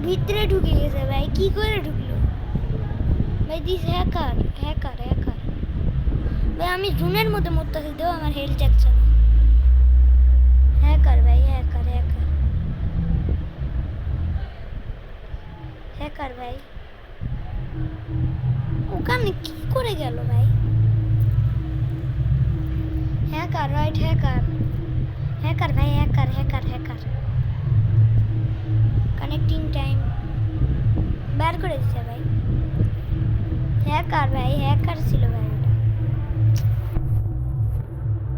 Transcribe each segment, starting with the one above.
ভিতরে ঢুকে গেছে ভাই, কি করে ঢুকলো ভাই? দিস হ্যাকার হ্যাকার হ্যাকার ভাই, আমি জুনের মধ্যে মরতেছি, দেও আমার হেলথ যাচ্ছে না। হ্যাকার ভাই, হ্যাকার হ্যাকার হ্যাকার ভাই, ওখানে কি করে গেল ভাই? হ্যাকার রাইট, হ্যাকার হ্যাকার ভাই, hacker hacker hacker. Connecting time বের করে দিচ্ছে ভাই। হ্যাকার ভাই, হ্যাকার ছিল ভাই ওটা,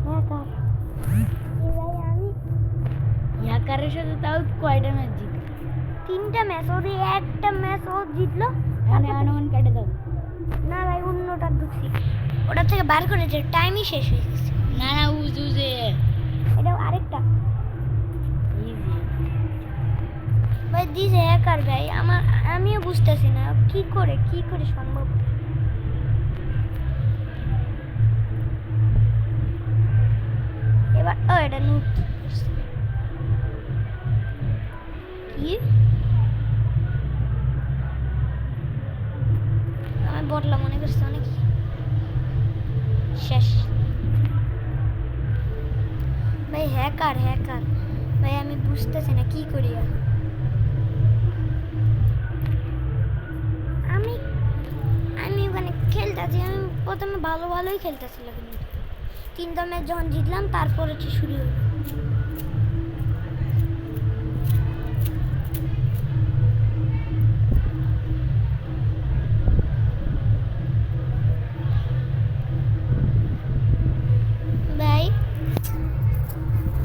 হ্যাকার। ভাই আমি হ্যাকারের সাথে তাও কয়টা ম্যাচ জিতল? 3টা ম্যাচ, ওর একটা ম্যাচ ও জিতলো। মানে অনুমান কেটে দাও। না ভাই, অন্যটা ঢুকছি, ওটা থেকে বার করেছে, টাইমই শেষ হয়ে গেছে। না না উজে এটা আরেকটা ইজি। ভাই দিছে হ্যাকার ভাই, আমিও বুঝতেছি না কি করে সম্ভব। এবার এটা নুট কি আমি বটলা মনে করছি অনেক শেষ ভাই। হ্যাকার হ্যাকার ভাই, আমি বুঝতেছি না কি করি এখন। আমি ওখানে খেলতেছি, আমি প্রথমে ভালোই খেলতেছিলাম, কিন্তু 3টা ম্যাচ যখন জিতলাম তারপরে শুরু হলো। ভাই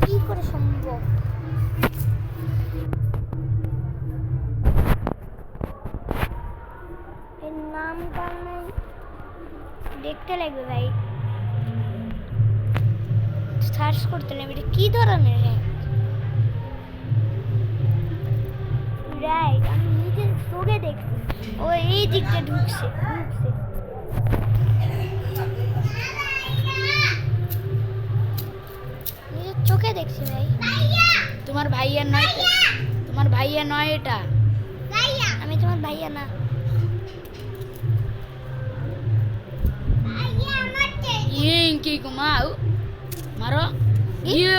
কি করে সম্ভব? এর নামটা নাই, দেখতে লাগবে ভাই, সার্চ করতে লাগবে এটা কি ধরনের হ্যাক। রাইট, আমি নিজের চোখে দেখছি ও এই দিকটা ঢুকছে। নিজের চোখে দেখছি ভাই। তোমার ভাইয়া নয় তো? তোমার ভাইয়া নয় এটা? আমি তোমার ভাইয়া না। ইয়ে কি কুমাও মারো ইয়ে